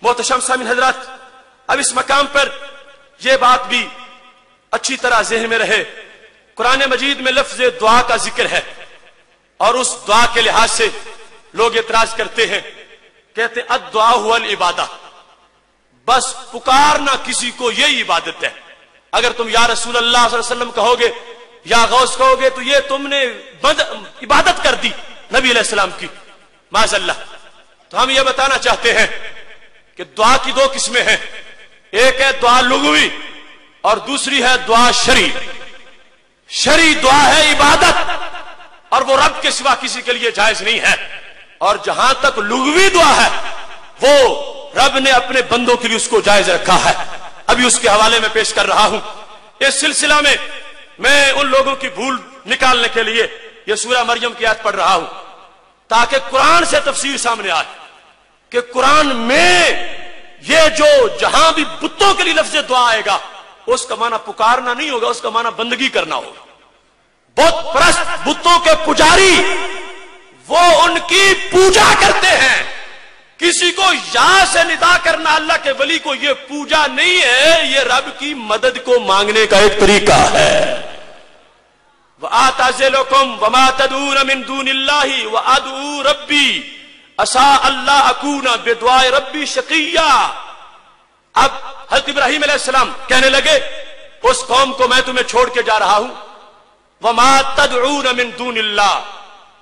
मोहतरम सामीन हजरात, अब इस मकाम पर यह बात भी अच्छी तरह ज़हन में रहे, कुरान मजीद में लफ्ज़ दुआ का जिक्र है और उस दुआ के लिहाज से लोग एतराज करते हैं, कहते अद्दुआ हुवल इबादा, बस पुकारना किसी को यही इबादत है। अगर तुम या रसूल अल्लाह सल्लल्लाहु अलैहि वसल्लम कहोगे या गौस कहोगे तो ये तुमने इबादत कर दी नबी अलैहिस्सलाम की, माज़अल्लाह। तो हम ये बताना चाहते हैं कि दुआ की दो किस्में हैं, एक है दुआ लुग़वी और दूसरी है दुआ शरई। शरई दुआ है इबादत और वो रब के सिवा किसी के लिए जायज नहीं है, और जहां तक लुग़वी दुआ है वो रब ने अपने बंदों के लिए उसको जायज रखा है। अभी उसके हवाले में पेश कर रहा हूं। इस सिलसिला में मैं उन लोगों की भूल निकालने के लिए यह सूरह मरियम की आयत पढ़ रहा हूं ताकि कुरान से तफसीर सामने आए कि कुरान में ये जो जहां भी बुतों के लिए लफ्ज़ दुआ आएगा उसका माना पुकारना नहीं होगा, उसका माना बंदगी करना होगा। बुत परस्त, बुतों के पुजारी, वो उनकी पूजा करते हैं। किसी को या से निदा करना अल्लाह के वली को ये पूजा नहीं है, ये रब की मदद को मांगने का एक तरीका है। वआतज़िलुकुम वमा तदऊन मिन दूनिल्लाहि वअदऊ रब्बी असा अल्लाह अकूना बिदुआए रब्बी शकिया। अब हज़रत इब्राहीम अलैहिस्सलाम कहने लगे उस कौम को मैं तुम्हें छोड़ के जा रहा हूं, वमा तदऊन मिन दूनिल्लाह,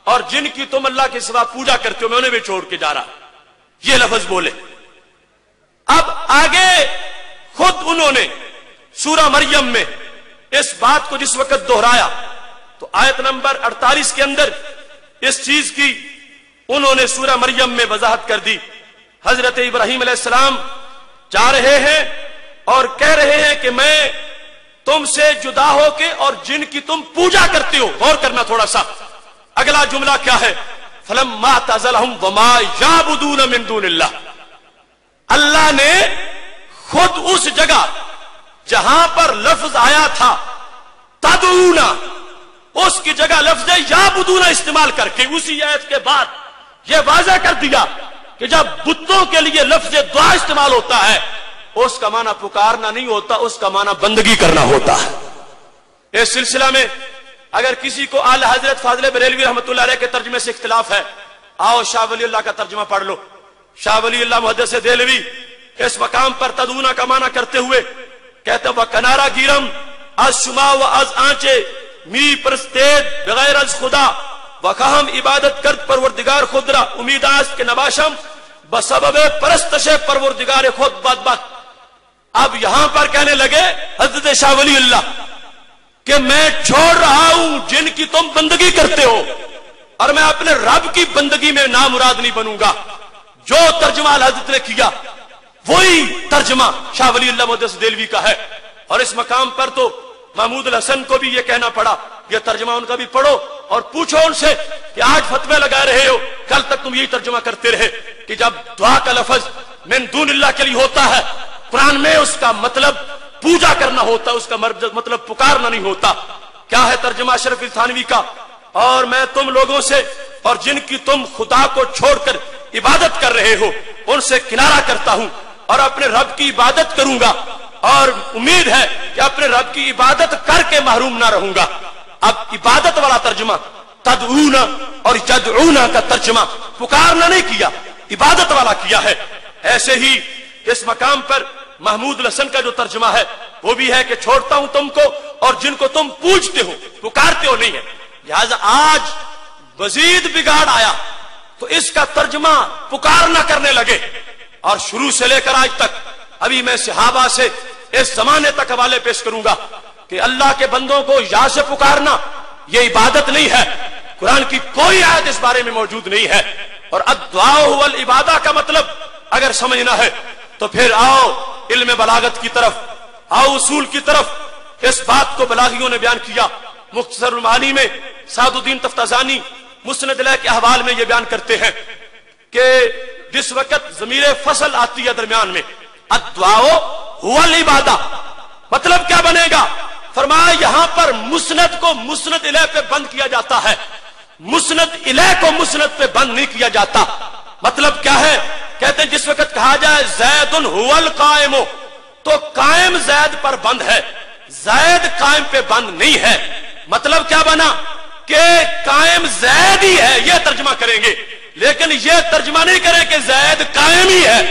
और जिनकी तुम अल्लाह के सिवा पूजा करते हो मैं उन्हें भी छोड़ के जा रहा हूं। ये लफ्ज बोले। अब आगे खुद उन्होंने सूरह मरियम में इस बात को जिस वक्त दोहराया तो आयत नंबर 48 के अंदर इस चीज की उन्होंने सूरह मरियम में वजाहत कर दी। हजरत इब्राहीम अलैहिस्सलाम जा रहे हैं और कह रहे हैं कि मैं तुमसे जुदा होके और जिनकी तुम पूजा करते हो, गौर करना थोड़ा सा, अगला जुमला क्या है, फलम्मा तज़लहुम वमा याबुदून मिन दूनिल्लाह। अल्लाह ने खुद उस जगह जहां पर लफ्ज आया था तदऊना, उसकी जगह लफ्ज याबुदूना इस्तेमाल करके उसी आयत के बाद यह वाज़ा कर दिया कि जब बुतों के लिए लफ्ज दुआ इस्तेमाल होता है उसका माना पुकारना नहीं होता, उसका माना बंदगी करना होता है। इस सिलसिला में अगर किसी को आला हजरत फाज़िल बरेलवी रहमतुल्लाह अलैह के तर्जुमे से इख्तिलाफ है, आओ शाह वलीउल्लाह का तर्जुमा पढ़ लो। शाह वलीउल्लाह मुहद्दिस देलवी इस मकाम पर तदूना का माना करते हुए कहते वह कनारा गिरम आज शुमा व आज आंचे मी परस्तेद बगैर अज खुदा वकाहम इबादत कर परवरदिगार खुदरा उम्मीदास के नबाशम बसबबे परस्तशे परवरदिगार खुद बदबक। अब यहां पर कहने लगे हजरत शाह वलीउल्लाह कि मैं छोड़ रहा हूं जिनकी तुम बंदगी करते हो और मैं अपने रब की बंदगी में नामुराद नहीं बनूंगा। जो तर्जुमा हजरत ने किया वही तर्जुमा शाह वलीउल्लाह मुहद्दिस देलवी का है। और इस मकाम पर तो महमूद अल हसन को भी यह कहना पड़ा, यह तर्जुमा उनका भी पढ़ो और पूछो उनसे कि आज फतवे लगा रहे हो, कल तक तुम यही तर्जुमा करते रहे कि जब दुआ का लफ्ज मिन दूनिल्लाह के लिए होता है कुरान में उसका मतलब पूजा करना होता, उसका मतलब पुकारना नहीं होता। क्या है तर्जुमा अशरफ थानवी का, और मैं तुम लोगों से और जिनकी तुम खुदा को छोड़कर इबादत कर रहे हो उनसे किनारा करता हूं और अपने रब की इबादत करूंगा और उम्मीद है कि अपने रब की इबादत करके महरूम ना रहूंगा। अब इबादत वाला तर्जुमा तदऊना और यदऊना का तर्जुमा पुकारना नहीं किया, इबादत वाला किया है। ऐसे ही इस मकाम पर महमूद हसन का जो तर्जुमा है वो भी है कि छोड़ता हूं तुमको और जिनको तुम पूजते हो, पुकारते हो नहीं है। लिहाजा आज मजीद बिगाड़ आया तो इसका तर्जुमा पुकारना करने लगे और शुरू से लेकर आज तक अभी मैं सहाबा से इस जमाने तक हवाले पेश करूंगा कि अल्लाह के बंदों को या से पुकारना यह इबादत नहीं है। कुरान की कोई आयत इस बारे में मौजूद नहीं है। और अद्दुआ वल इबादा का मतलब अगर समझना है तो फिर आओ इल्म बलागत की तरफ, आओ उसूल की तरफ। इस बात को बलागियों ने बयान किया। मुख्तसरुल मानी में सादुद्दीन तफ्ताजानी मुस्नद अलैह के अहवाल में यह बयान करते हैं कि जिस वक्त ज़मीरे फसल आती है दरमियान में अद्दुआ हुवल इबादा, मतलब क्या बनेगा? फरमाया यहां पर मुस्नद को मुस्नद इलैह पे बंद किया जाता है, मुस्नद इलैह को मुस्नद पे बंद नहीं किया जाता। मतलब क्या है کہتے ہیں جس وقت کہا جائے زید هو القائم تو قائم زید پر بند ہے، زید قائم پہ بند نہیں ہے۔ مطلب کیا بنا کہ قائم زید ہی ہے، یہ ترجمہ کریں گے، لیکن یہ ترجمہ نہیں کریں کہ زید قائم ہی ہے۔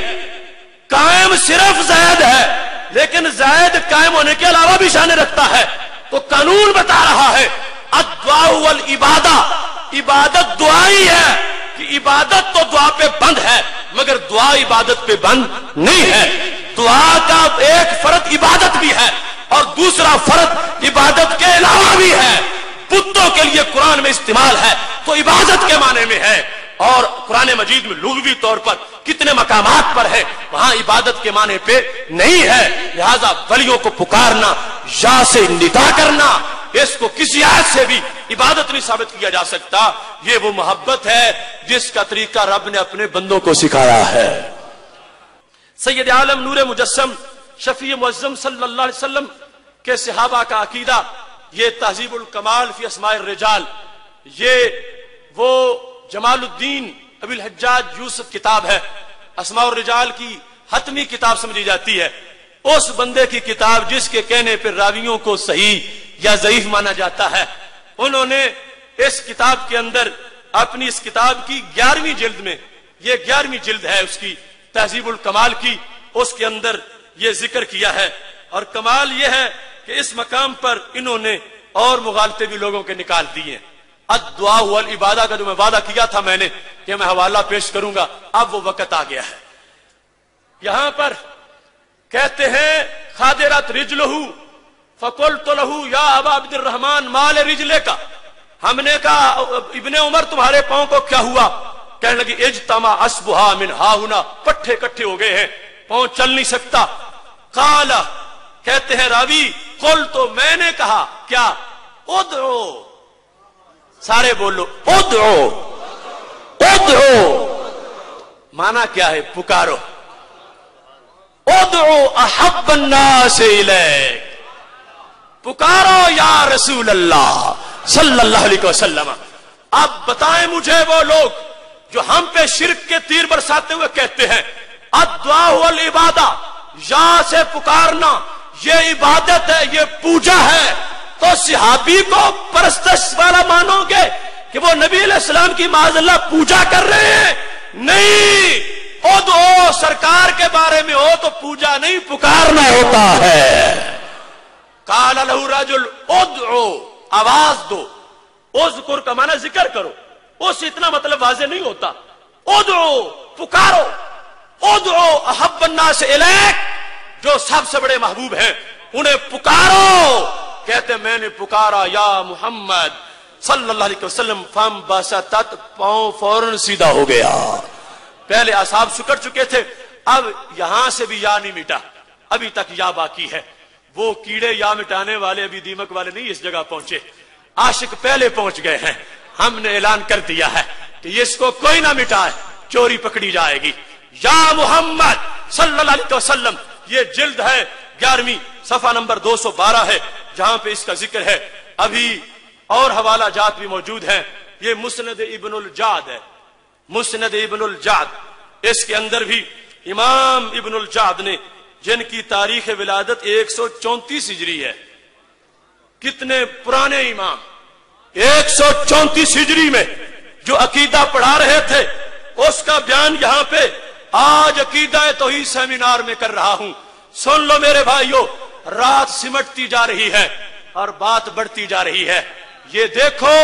قائم صرف زید ہے، لیکن زید قائم ہونے کے علاوہ بھی شان رکھتا ہے۔ تو قانون بتا رہا ہے الدعاء والعبادہ، عبادت دعا ہی ہے، کہ عبادت تو دعا پہ بند ہے مگر دعا عبادت پہ بند نہیں ہے۔ دعا کا ایک فرد عبادت بھی ہے اور دوسرا فرد عبادت کے علاوہ بھی ہے۔ بتوں کے لیے قرآن میں استعمال ہے تو عبادت کے معنی میں ہے، اور قرآن مجید میں لغوی طور پر کتنے مقامات پر ہے وہاں عبادت کے معنی پہ نہیں ہے۔ لہذا ولیوں کو پکارنا یا سے ندا کرنا، اس کو کسی آیت سے بھی عبادت نہیں ثابت کیا جا سکتا۔ یہ وہ محبت ہے جس کا طریقہ رب نے اپنے بندوں کو سکھایا ہے۔ سید عالم نور مجسم شفیع معظم صلی اللہ علیہ وسلم کے صحابہ کا عقیدہ، یہ تہذیب الکمال فی اسماء الرجال، یہ وہ جمال الدین ابی الحجاج یوسف کتاب ہے، اسماء الرجال کی حتمی کتاب سمجھی جاتی ہے۔ اس بندے کی کتاب جس کے کہنے پر راویوں کو صحیح یا ضعیف مانا جاتا ہے، انہوں نے اس کتاب کے اندر اپنی اس کتاب کی 11ویں جلد میں، یہ 11ویں جلد ہے اس کی تہذیب الکمال کی، اس کے اندر یہ ذکر کیا ہے۔ اور کمال یہ ہے کہ اس مقام پر انہوں نے اور مغالطے بھی لوگوں کے نکال دیے۔ الدعاء والعبادہ کا جو میں وعدہ کیا تھا میں نے کہ میں حوالہ پیش کروں گا، اب وہ وقت آ گیا ہے۔ یہاں پر کہتے ہیں خادرت رجلہ فقلت لہ یا ابا عبد الرحمن مال رجلے کا، ہم نے کہا ابن عمر تمہارے پاؤں کو کیا ہوا؟ کہنے لگی اجتمع اسبہا من ہاہنا، پٹھے کٹھے ہو گئے ہیں، پاؤں چل نہیں سکتا۔ قال کہتے ہیں راوی قلت تو میں نے کہا کیا؟ ادعو، سارے بولو ادعو، ادعو مانا کیا ہے؟ پکارو۔ ادعو احب الناس الیک، پکارو یا رسول اللہ صلی اللہ علیہ وسلم۔ اب بتائیں مجھے وہ لوگ جو ہم پہ شرک کے تیر برساتے ہوئے کہتے ہیں الدعاء والعبادہ، یا سے پکارنا یہ عبادت ہے، یہ پوجا ہے، تو صحابی کو پرستش والا مانو گے کہ وہ نبی علیہ السلام کی معاذ اللہ پوجا کر رہے ہیں؟ نہیں، ادعو سرکار کے بارے میں ہو تو پوجا نہیں پکارنا ہوتا ہے۔ قال لہ رجل ادعو، آواز دو، اذکر کا معنی ذکر کرو، اس اتنا مطلب واضح نہیں ہوتا۔ ادعو پکارو، ادعو احب الناس الیک، جو سب سے بڑے محبوب ہیں انہیں پکارو۔ کہتے میں نے پکارا یا محمد صلی اللہ علیہ وسلم، فم بسطت، پاؤں فوراً سیدھا ہو گیا۔ پہلے اصحاب سکڑ چکے تھے، اب یہاں سے بھی یا نہیں مٹا، ابھی تک یا باقی ہے۔ وہ کیڑے یا مٹانے والے ابھی دیمک والے نہیں اس جگہ پہنچے، عاشق پہلے پہنچ گئے ہیں۔ ہم نے اعلان کر دیا ہے کہ اس کو کوئی نہ مٹائے، چوری پکڑی جائے گی۔ یا محمد صلی اللہ علیہ وسلم، یہ جلد ہے 11ویں، صفحہ نمبر 212 ہے جہاں پہ اس کا ذکر ہے۔ ابھی اور حوالہ جات بھی موجود ہیں۔ یہ مسند ابن الجعد ہے، مسند ابن الجعد، اس کے اندر بھی امام ابن الجعد نے، جن کی تاریخ ولادت 134 ہجری ہے، کتنے پرانے امام، 134 ہجری میں جو عقیدہ پڑھا رہے تھے اس کا بیان یہاں پہ آج عقیدہ توحید سیمینار میں کر رہا ہوں۔ سن لو میرے بھائیو، رات سمٹتی جا رہی ہے اور بات بڑھتی جا رہی ہے۔ یہ دیکھو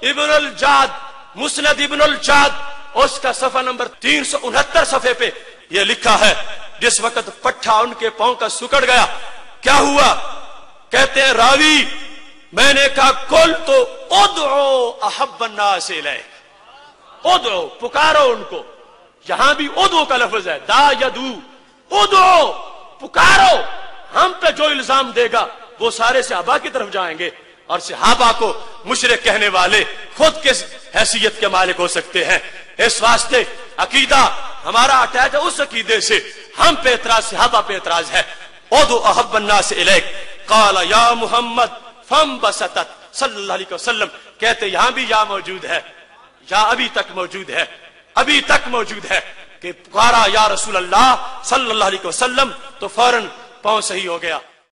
ابن الجعد، مسند ابن الجعد، اس کا صفحہ نمبر 369 صفحے پہ یہ لکھا ہے، جس وقت پٹھا ان کے پاؤں کا سکڑ گیا کیا ہوا؟ کہتے ہیں راوی میں نے کہا کل تو ادعو احب الناس الیک، ادعو پکارو ان کو۔ یہاں بھی ادعو کا لفظ ہے، دا یدو، ادعو پکارو۔ ہم پہ جو الزام دے گا وہ سارے صحابہ کی طرف جائیں گے، اور صحابہ کو مشرک کہنے والے خود کس حیثیت کے مالک ہو سکتے ہیں؟ اس واسطے عقیدہ ہمارا اٹیچ ہے اس عقیدے سے، ہم پہ اعتراض، صحابہ پہ اعتراض ہے۔ ادعو احب الناس الیک، قال یا محمد فم بسطت صلی اللہ علیہ وسلم۔ کہتے یہاں بھی یا موجود ہے، یا ابھی تک موجود ہے، ابھی تک موجود ہے۔ کہ پکارا یا رسول اللہ صلی اللہ علیہ وسلم تو فوراً پاؤں صحیح ہو گیا.